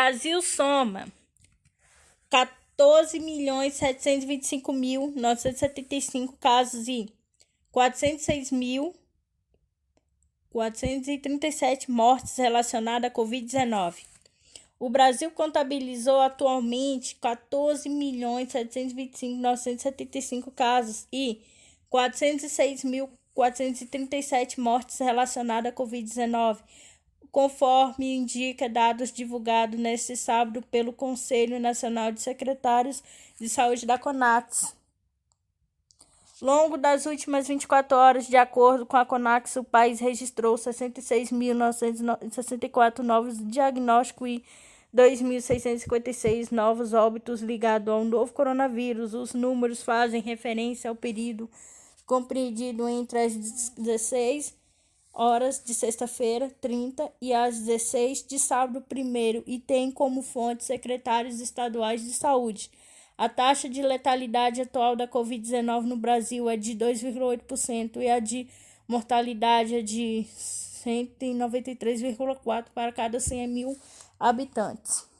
Brasil soma 14.725.975 casos e 406.437 mortes relacionadas à Covid-19. O Brasil contabilizou atualmente 14.725.975 casos e 406.437 mortes relacionadas à Covid-19, conforme indica dados divulgados neste sábado pelo Conselho Nacional de Secretários de Saúde da CONAX. Ao longo das últimas 24 horas, de acordo com a CONAX, o país registrou 66.964 novos diagnósticos e 2.656 novos óbitos ligados ao novo coronavírus. Os números fazem referência ao período compreendido entre as 16 horas de sexta-feira, 30, e às 16 de sábado, 1º, e tem como fonte secretários estaduais de saúde. A taxa de letalidade atual da Covid-19 no Brasil é de 2,8% e a de mortalidade é de 193,4 para cada 100 mil habitantes.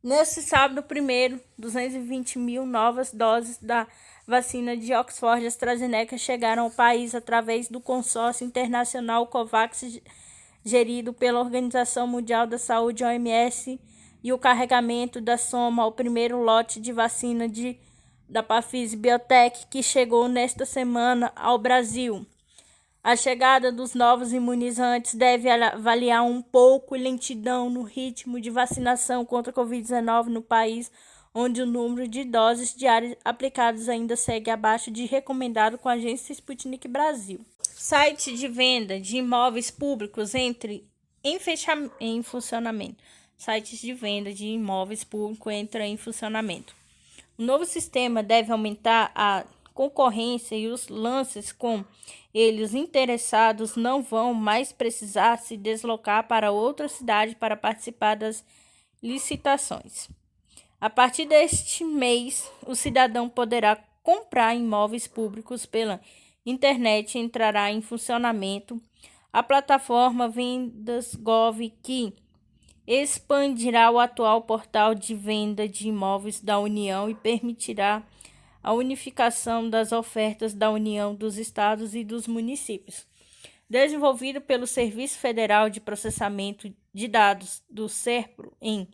Neste sábado, 1º, 220.000 novas doses da vacina de Oxford AstraZeneca chegaram ao país através do consórcio internacional COVAX, gerido pela Organização Mundial da Saúde, OMS, e o carregamento da soma ao primeiro lote de vacina da Pfizer Biotech, que chegou nesta semana ao Brasil. A chegada dos novos imunizantes deve avaliar um pouco lentidão no ritmo de vacinação contra a Covid-19 no país, onde o número de doses diárias aplicadas ainda segue abaixo de recomendado com a agência Sputnik Brasil. Site de venda de imóveis públicos em funcionamento. Sites de venda de imóveis públicos entram em funcionamento. O novo sistema deve aumentar a concorrência e os lances com ele. Os interessados não vão mais precisar se deslocar para outra cidade para participar das licitações. A partir deste mês, o cidadão poderá comprar imóveis públicos pela internet e entrará em funcionamento a plataforma Vendas.gov, que expandirá o atual portal de venda de imóveis da União e permitirá a unificação das ofertas da União, dos estados e dos municípios. Desenvolvido pelo Serviço Federal de Processamento de Dados do SERPRO, em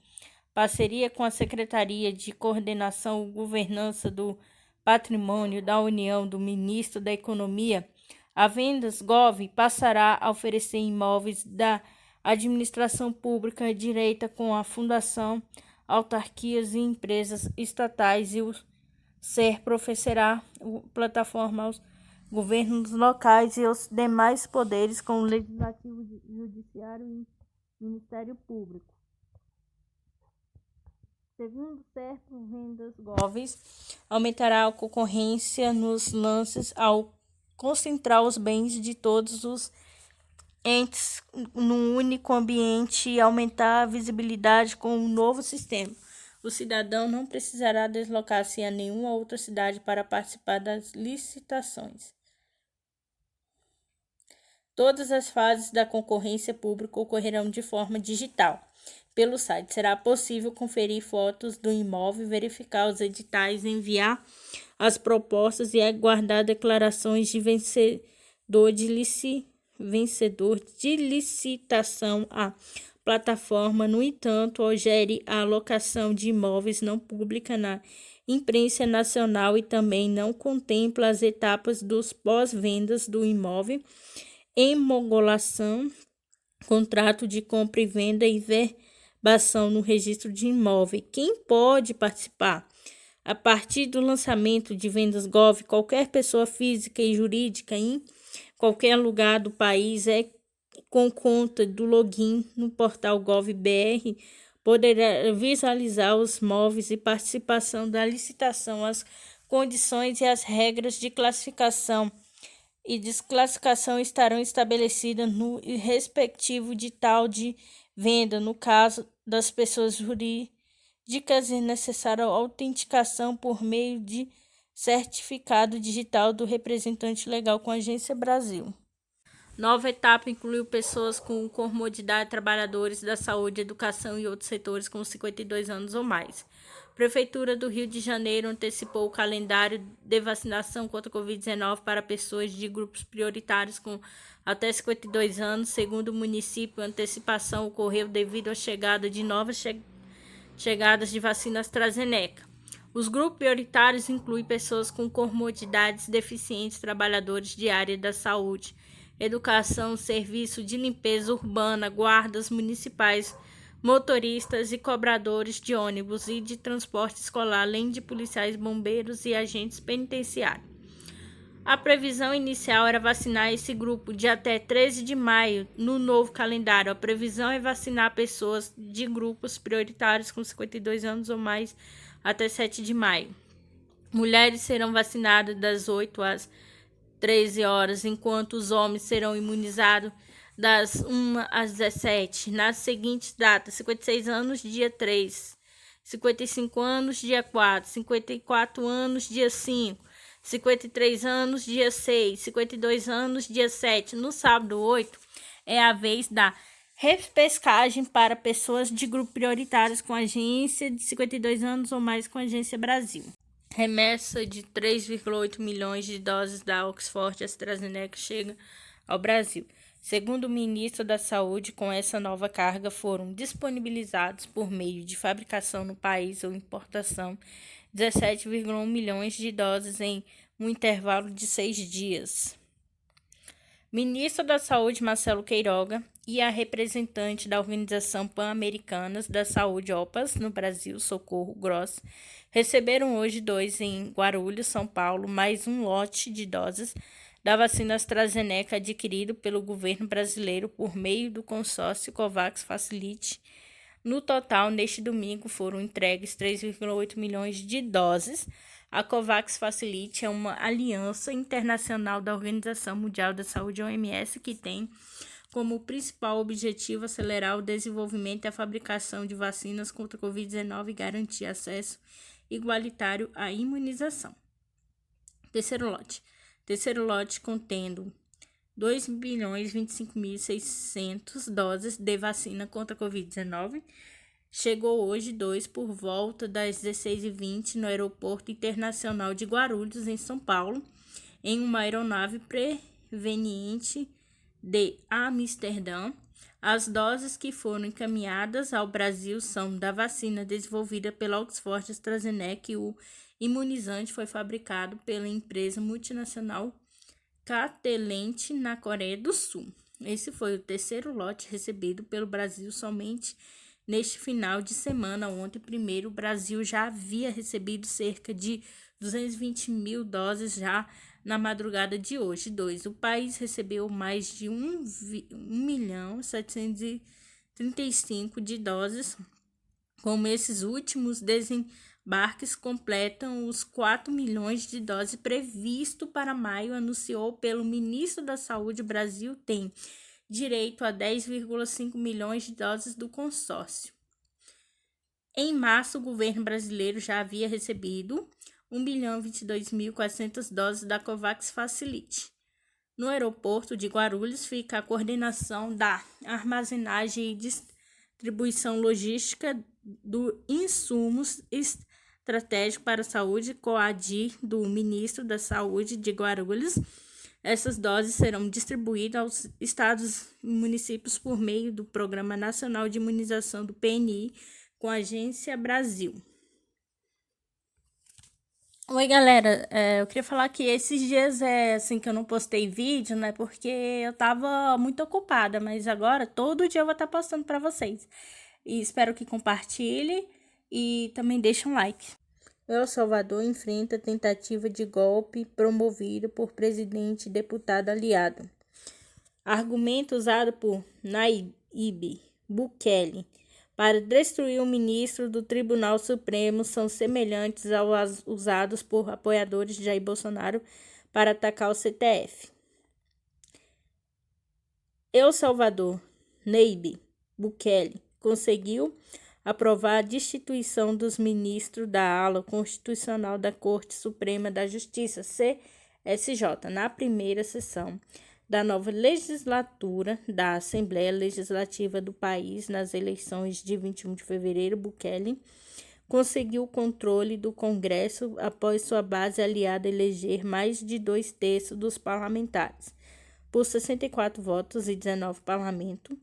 parceria com a Secretaria de Coordenação e Governança do Patrimônio da União do Ministro da Economia, a Vendas.gov passará a oferecer imóveis da administração pública direta com a fundação, autarquias e empresas estatais, e o SERPRO oferecerá a plataforma aos governos locais e aos demais poderes, como Legislativo, Judiciário e Ministério Público. Segundo o SERPRO, Vendas.gov aumentará a concorrência nos lances ao concentrar os bens de todos os entes num único ambiente e aumentar a visibilidade com o novo sistema. O cidadão não precisará deslocar-se a nenhuma outra cidade para participar das licitações. Todas as fases da concorrência pública ocorrerão de forma digital. Pelo site será possível conferir fotos do imóvel, verificar os editais, enviar as propostas e aguardar declarações de vencedor de licitação. A plataforma, no entanto, gere a alocação de imóveis não pública na imprensa nacional e também não contempla as etapas dos pós-vendas do imóvel, homologação, contrato de compra e venda e verbação no registro de imóvel. Quem pode participar? A partir do lançamento de Vendas.gov, qualquer pessoa física e jurídica em qualquer lugar do país com conta do login no portal Gov.br poderá visualizar os imóveis e participação da licitação, as condições e as regras de classificação e desclassificação estarão estabelecidas no respectivo edital de venda. No caso das pessoas jurídicas, é necessária a autenticação por meio de certificado digital do representante legal com a Agência Brasil. Nova etapa incluiu pessoas com comorbidade, trabalhadores da saúde, educação e outros setores com 52 anos ou mais. Prefeitura do Rio de Janeiro antecipou o calendário de vacinação contra a Covid-19 para pessoas de grupos prioritários com até 52 anos. Segundo o município, a antecipação ocorreu devido à chegada de novas chegadas de vacina AstraZeneca. Os grupos prioritários incluem pessoas com comorbidades, deficientes, trabalhadores de área da saúde, educação, serviço de limpeza urbana, guardas municipais, motoristas e cobradores de ônibus e de transporte escolar, além de policiais, bombeiros e agentes penitenciários. A previsão inicial era vacinar esse grupo de até 13 de maio. No novo calendário, a previsão é vacinar pessoas de grupos prioritários com 52 anos ou mais até 7 de maio. Mulheres serão vacinadas das 8 às 13 horas, enquanto os homens serão imunizados das 1 às 17. Nas seguintes datas: 56 anos, dia 3. 55 anos, dia 4. 54 anos, dia 5. 53 anos, dia 6. 52 anos, dia 7. No sábado 8, é a vez da repescagem para pessoas de grupo prioritários com agência de 52 anos ou mais com Agência Brasil. Remessa de 3,8 milhões de doses da Oxford AstraZeneca chega ao Brasil. Segundo o ministro da Saúde, com essa nova carga foram disponibilizados por meio de fabricação no país ou importação 17,1 milhões de doses em um intervalo de 6 dias. Ministro da Saúde, Marcelo Queiroga, e a representante da Organização Pan-Americana da Saúde, OPAS, no Brasil, Socorro Gross, receberam hoje em Guarulhos, São Paulo, mais um lote de doses da vacina AstraZeneca adquirido pelo governo brasileiro por meio do consórcio COVAX Facility. No total, neste domingo, foram entregues 3,8 milhões de doses. A COVAX Facility é uma aliança internacional da Organização Mundial da Saúde, OMS, que tem como principal objetivo acelerar o desenvolvimento e a fabricação de vacinas contra a Covid-19 e garantir acesso igualitário à imunização. Terceiro lote contendo 2.025.600 doses de vacina contra a Covid-19. Chegou hoje por volta das 16h20 no Aeroporto Internacional de Guarulhos, em São Paulo, em uma aeronave proveniente de Amsterdã. As doses que foram encaminhadas ao Brasil são da vacina desenvolvida pela Oxford AstraZeneca e o imunizante foi fabricado pela empresa multinacional Catalent na Coreia do Sul. Esse foi o terceiro lote recebido pelo Brasil somente neste final de semana. Ontem, primeiro, o Brasil já havia recebido cerca de 220 mil doses já na madrugada de hoje. O país recebeu mais de 1.735.000 de doses. Como esses últimos desembarques completam os 4 milhões de doses previsto para maio, anunciou pelo ministro da Saúde. O Brasil tem direito a 10,5 milhões de doses do consórcio. Em março, o governo brasileiro já havia recebido 1.022.400 doses da COVAX Facility. No aeroporto de Guarulhos fica a coordenação da armazenagem e distribuição logística do insumos estratégicos para a saúde, COADI, do ministro da Saúde de Guarulhos. Essas doses serão distribuídas aos estados e municípios por meio do Programa Nacional de Imunização do PNI com a Agência Brasil. Oi, galera, eu queria falar que esses dias que eu não postei vídeo, né, porque eu tava muito ocupada, mas agora todo dia eu vou estar postando para vocês. E espero que compartilhe e também deixe um like. El Salvador enfrenta tentativa de golpe promovida por presidente e deputado aliado. Argumento usado por Nayib Bukele para destruir o ministro do Tribunal Supremo são semelhantes aos usados por apoiadores de Jair Bolsonaro para atacar o STF. El Salvador, Nayib Bukele conseguiu aprovar a destituição dos ministros da ala constitucional da Corte Suprema da Justiça, CSJ, na primeira sessão da nova legislatura da Assembleia Legislativa do país nas eleições de 21 de fevereiro, Bukele conseguiu o controle do Congresso após sua base aliada eleger mais de 2/3 dos parlamentares, por 64 votos e 19 parlamento.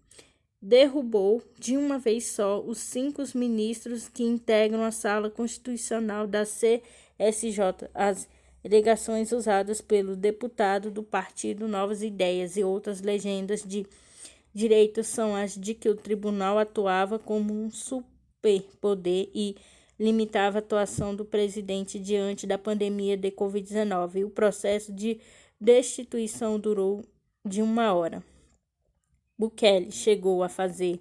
Derrubou de uma vez só os 5 ministros que integram a Sala Constitucional da CSJ, as alegações usadas pelo deputado do partido Novas Ideias e outras legendas de direito são as de que o tribunal atuava como um superpoder e limitava a atuação do presidente diante da pandemia de Covid-19. O processo de destituição durou de 1 hora. Bukele chegou a fazer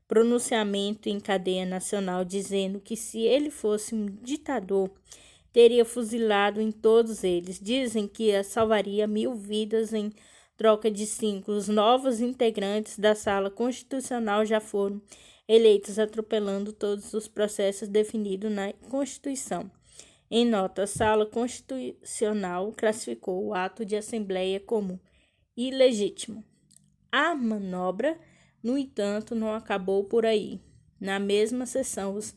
pronunciamento em cadeia nacional dizendo que se ele fosse um ditador, teria fuzilado em todos eles. Dizem que salvaria 1000 vidas em troca de 5. Os novos integrantes da Sala Constitucional já foram eleitos atropelando todos os processos definidos na Constituição. Em nota, a Sala Constitucional classificou o ato de assembleia como ilegítimo. A manobra, no entanto, não acabou por aí. Na mesma sessão, os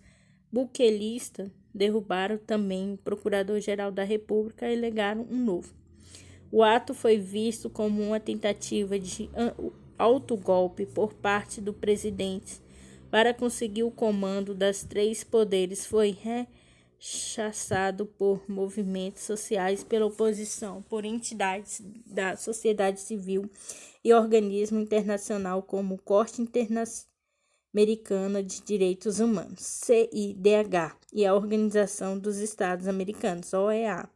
buquelistas derrubaram também o Procurador-Geral da República e elegaram um novo. O ato foi visto como uma tentativa de autogolpe por parte do presidente para conseguir o comando das 3 poderes. Foi rechaçado por movimentos sociais, pela oposição, por entidades da sociedade civil e organismo internacional como o Corte Interamericana de Direitos Humanos, CIDH, e a Organização dos Estados Americanos, OEA.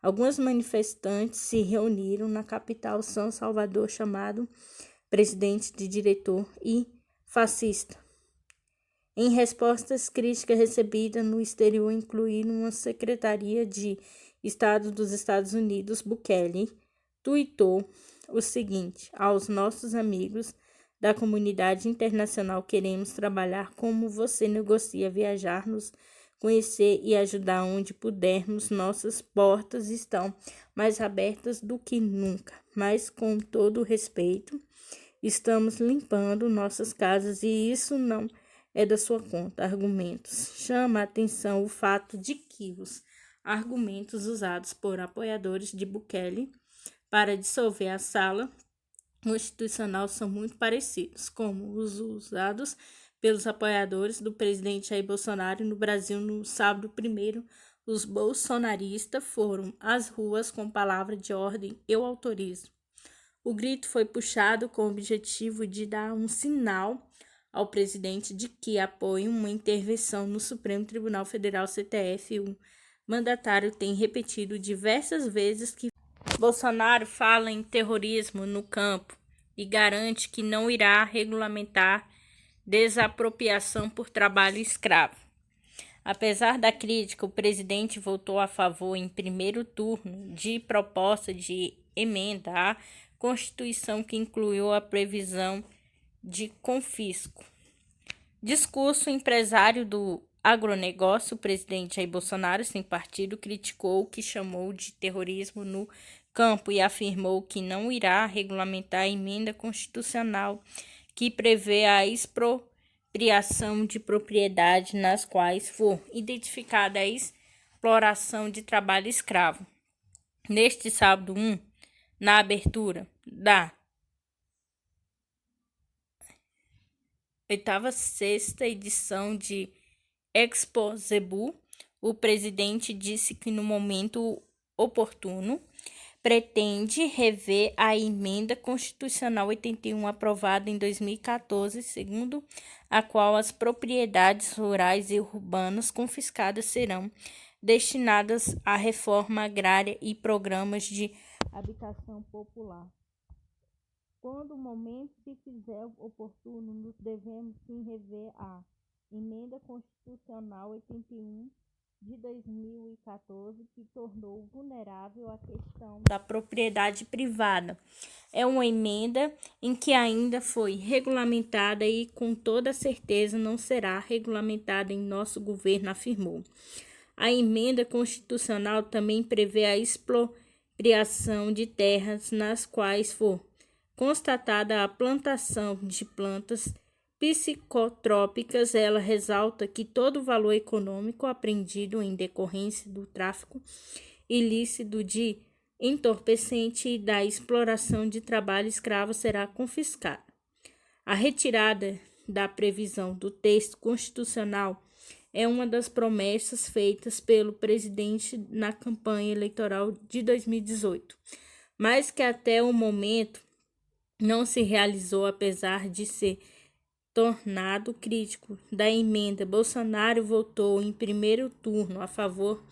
Alguns manifestantes se reuniram na capital São Salvador, chamado presidente de diretor e fascista. Em respostas críticas recebidas no exterior, incluindo uma Secretaria de Estado dos Estados Unidos, Bukele tuitou o seguinte: aos nossos amigos da comunidade internacional, queremos trabalhar como você negocia, viajar, nos conhecer e ajudar onde pudermos. Nossas portas estão mais abertas do que nunca, mas com todo o respeito, estamos limpando nossas casas e isso não é da sua conta. Argumentos. Chama a atenção o fato de que os argumentos usados por apoiadores de Bukele para dissolver a Sala Constitucional são muito parecidos, como os usados pelos apoiadores do presidente Jair Bolsonaro no Brasil. No sábado 1º, os bolsonaristas foram às ruas com palavra de ordem: eu autorizo. O grito foi puxado com o objetivo de dar um sinal ao presidente de que apoia uma intervenção no Supremo Tribunal Federal, STF. O mandatário tem repetido diversas vezes que Bolsonaro fala em terrorismo no campo e garante que não irá regulamentar desapropriação por trabalho escravo. Apesar da crítica, o presidente votou a favor em primeiro turno de proposta de emenda à Constituição que incluiu a previsão de confisco. Discurso empresário do agronegócio. O presidente Jair Bolsonaro, sem partido, criticou o que chamou de terrorismo no campo e afirmou que não irá regulamentar a emenda constitucional que prevê a expropriação de propriedade nas quais for identificada a exploração de trabalho escravo. Neste sábado 1, na abertura da 86ª edição de Expo Zebu, o presidente disse que no momento oportuno pretende rever a emenda constitucional 81 aprovada em 2014, segundo a qual as propriedades rurais e urbanas confiscadas serão destinadas à reforma agrária e programas de habitação popular. Quando o momento se fizer oportuno, nos devemos sim rever a emenda constitucional 81 de 2014, que tornou vulnerável a questão da propriedade privada. É uma emenda em que ainda foi regulamentada e com toda certeza não será regulamentada em nosso governo, afirmou. A emenda constitucional também prevê a expropriação de terras nas quais for constatada a plantação de plantas psicotrópicas, ela ressalta que todo o valor econômico apreendido em decorrência do tráfico ilícito de entorpecente e da exploração de trabalho escravo será confiscado. A retirada da previsão do texto constitucional é uma das promessas feitas pelo presidente na campanha eleitoral de 2018, mas que até o momento não se realizou, apesar de ser tornado crítico da emenda. Bolsonaro votou em primeiro turno a favor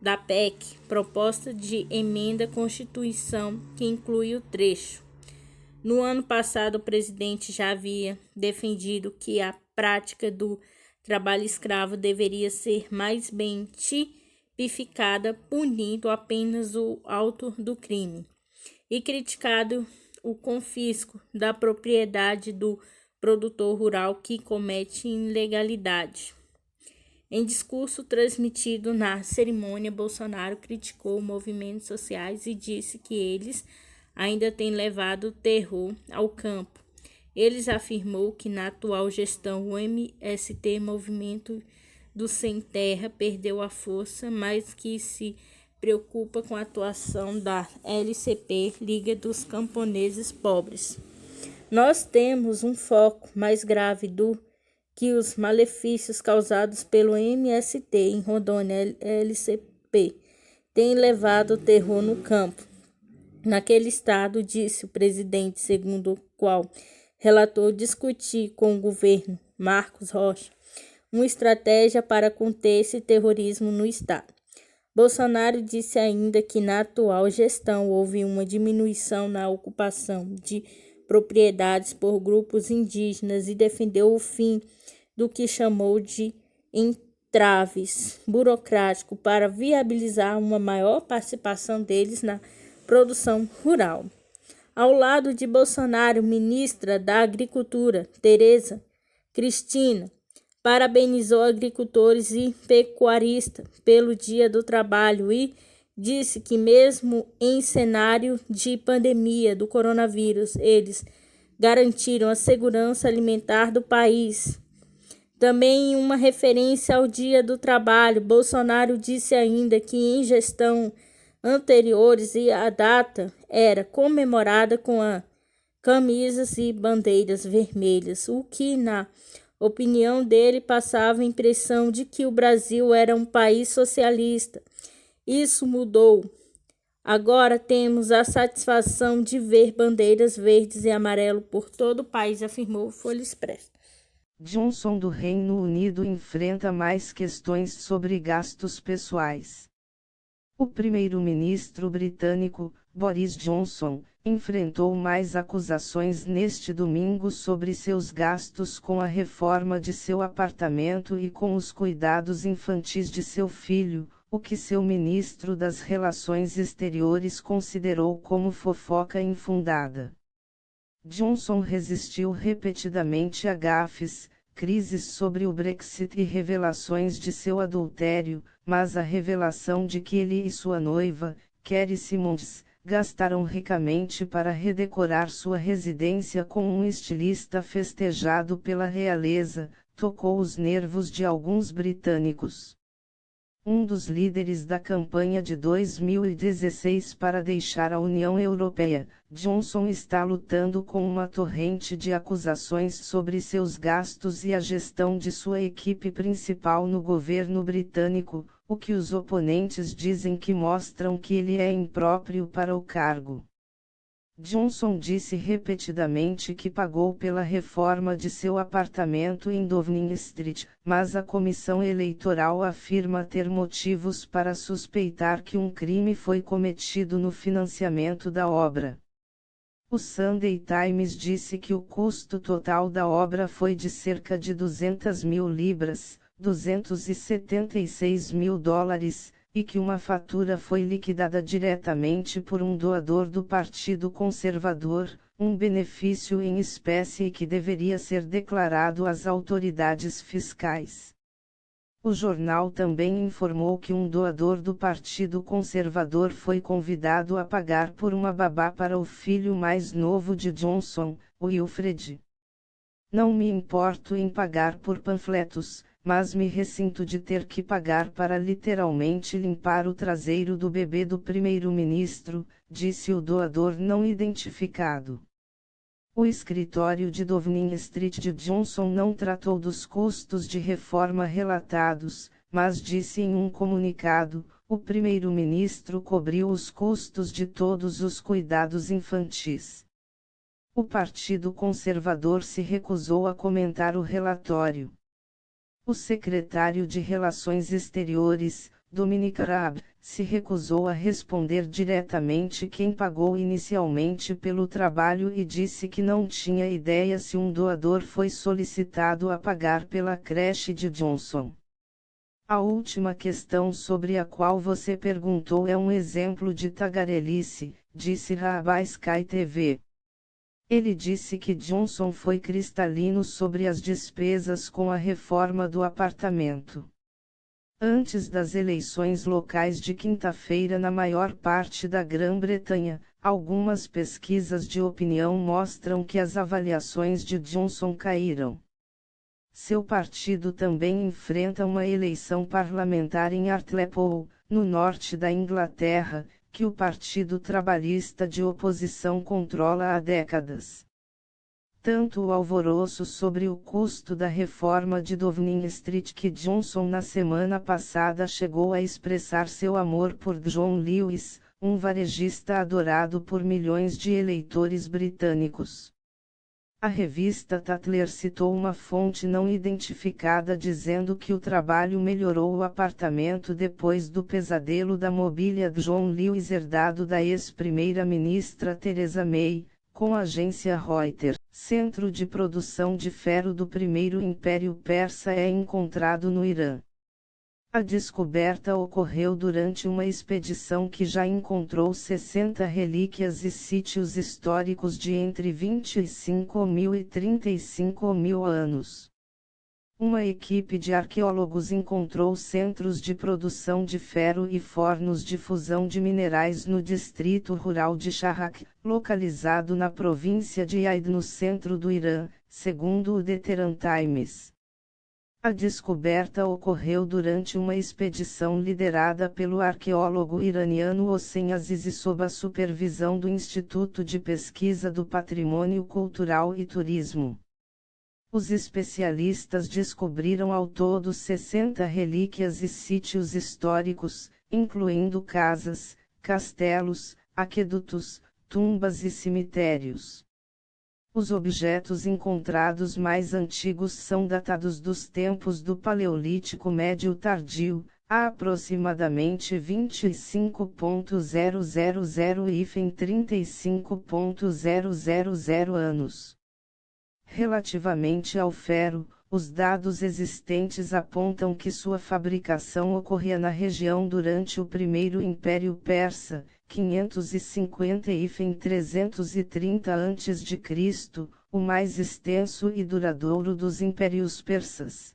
da PEC, proposta de emenda à Constituição, que inclui o trecho. No ano passado, o presidente já havia defendido que a prática do trabalho escravo deveria ser mais bem tipificada, punindo apenas o autor do crime, e criticado o confisco da propriedade do produtor rural que comete ilegalidade. Em discurso transmitido na cerimônia, Bolsonaro criticou movimentos sociais e disse que eles ainda têm levado terror ao campo. Ele afirmou que na atual gestão o MST, Movimento do Sem Terra, perdeu a força, mas que se preocupa com a atuação da LCP, Liga dos Camponeses Pobres. Nós temos um foco mais grave do que os malefícios causados pelo MST em Rondônia. LCP tem levado terror no campo. Naquele estado, disse o presidente, segundo o qual relatou discutir com o governo Marcos Rocha uma estratégia para conter esse terrorismo no estado. Bolsonaro disse ainda que na atual gestão houve uma diminuição na ocupação de propriedades por grupos indígenas e defendeu o fim do que chamou de entraves burocrático para viabilizar uma maior participação deles na produção rural. Ao lado de Bolsonaro, ministra da Agricultura, Tereza Cristina, parabenizou agricultores e pecuaristas pelo Dia do Trabalho e disse que mesmo em cenário de pandemia do coronavírus, eles garantiram a segurança alimentar do país. Também em uma referência ao Dia do Trabalho, Bolsonaro disse ainda que em gestão anteriores e a data era comemorada com camisas e bandeiras vermelhas, o que, na opinião dele, passava a impressão de que o Brasil era um país socialista. Isso mudou. Agora temos a satisfação de ver bandeiras verdes e amarelo por todo o país, afirmou Folha Expressa. Johnson do Reino Unido enfrenta mais questões sobre gastos pessoais. O primeiro-ministro britânico, Boris Johnson, enfrentou mais acusações neste domingo sobre seus gastos com a reforma de seu apartamento e com os cuidados infantis de seu filho, o que seu ministro das Relações Exteriores considerou como fofoca infundada. Johnson resistiu repetidamente a gafes, crises sobre o Brexit e revelações de seu adultério, mas a revelação de que ele e sua noiva, Kerry Simmons, gastaram ricamente para redecorar sua residência com um estilista festejado pela realeza, tocou os nervos de alguns britânicos. Um dos líderes da campanha de 2016 para deixar a União Europeia, Johnson está lutando com uma torrente de acusações sobre seus gastos e a gestão de sua equipe principal no governo britânico, o que os oponentes dizem que mostram que ele é impróprio para o cargo. Johnson disse repetidamente que pagou pela reforma de seu apartamento em Downing Street, mas a comissão eleitoral afirma ter motivos para suspeitar que um crime foi cometido no financiamento da obra. O Sunday Times disse que o custo total da obra foi de cerca de 200 mil libras, $276 mil, e que uma fatura foi liquidada diretamente por um doador do Partido Conservador, um benefício em espécie que deveria ser declarado às autoridades fiscais. O jornal também informou que um doador do Partido Conservador foi convidado a pagar por uma babá para o filho mais novo de Johnson, Wilfred. Não me importo em pagar por panfletos, mas me ressinto de ter que pagar para literalmente limpar o traseiro do bebê do primeiro-ministro, disse o doador não identificado. O escritório de Downing Street de Johnson não tratou dos custos de reforma relatados, mas disse em um comunicado: o primeiro-ministro cobriu os custos de todos os cuidados infantis. O Partido Conservador se recusou a comentar o relatório. O secretário de Relações Exteriores, Dominic Raab, se recusou a responder diretamente quem pagou inicialmente pelo trabalho e disse que não tinha ideia se um doador foi solicitado a pagar pela creche de Johnson. A última questão sobre a qual você perguntou é um exemplo de tagarelice, disse Raab à Sky TV. Ele disse que Johnson foi cristalino sobre as despesas com a reforma do apartamento. Antes das eleições locais de quinta-feira na maior parte da Grã-Bretanha, algumas pesquisas de opinião mostram que as avaliações de Johnson caíram. Seu partido também enfrenta uma eleição parlamentar em Hartlepool, no norte da Inglaterra, que o Partido Trabalhista de oposição controla há décadas. Tanto o alvoroço sobre o custo da reforma de Downing Street que Johnson na semana passada chegou a expressar seu amor por John Lewis, um varejista adorado por milhões de eleitores britânicos. A revista Tatler citou uma fonte não identificada dizendo que o trabalho melhorou o apartamento depois do pesadelo da mobília de John Lewis herdado da ex-primeira-ministra Theresa May, com a agência Reuters. Centro de produção de ferro do Primeiro Império Persa é encontrado no Irã. A descoberta ocorreu durante uma expedição que já encontrou 60 relíquias e sítios históricos de entre 25.000 e 35.000 anos. Uma equipe de arqueólogos encontrou centros de produção de ferro e fornos de fusão de minerais no distrito rural de Shahak, localizado na província de Aid no centro do Irã, segundo o The Tehran Times. A descoberta ocorreu durante uma expedição liderada pelo arqueólogo iraniano Hossein Azizi sob a supervisão do Instituto de Pesquisa do Patrimônio Cultural e Turismo. Os especialistas descobriram ao todo 60 relíquias e sítios históricos, incluindo casas, castelos, aquedutos, tumbas e cemitérios. Os objetos encontrados mais antigos são datados dos tempos do Paleolítico Médio Tardio, há aproximadamente 25.000 e 35.000 anos. Relativamente ao ferro, os dados existentes apontam que sua fabricação ocorria na região durante o Primeiro Império Persa, 550 e 330 a.C., o mais extenso e duradouro dos impérios persas.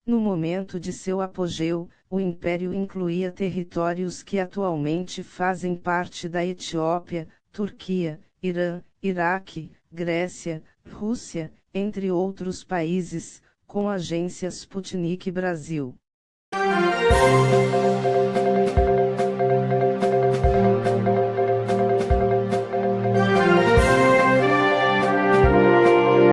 No momento de seu apogeu, o império incluía territórios que atualmente fazem parte da Etiópia, Turquia, Irã, Iraque, Grécia, Rússia, entre outros países, com agência Sputnik Brasil.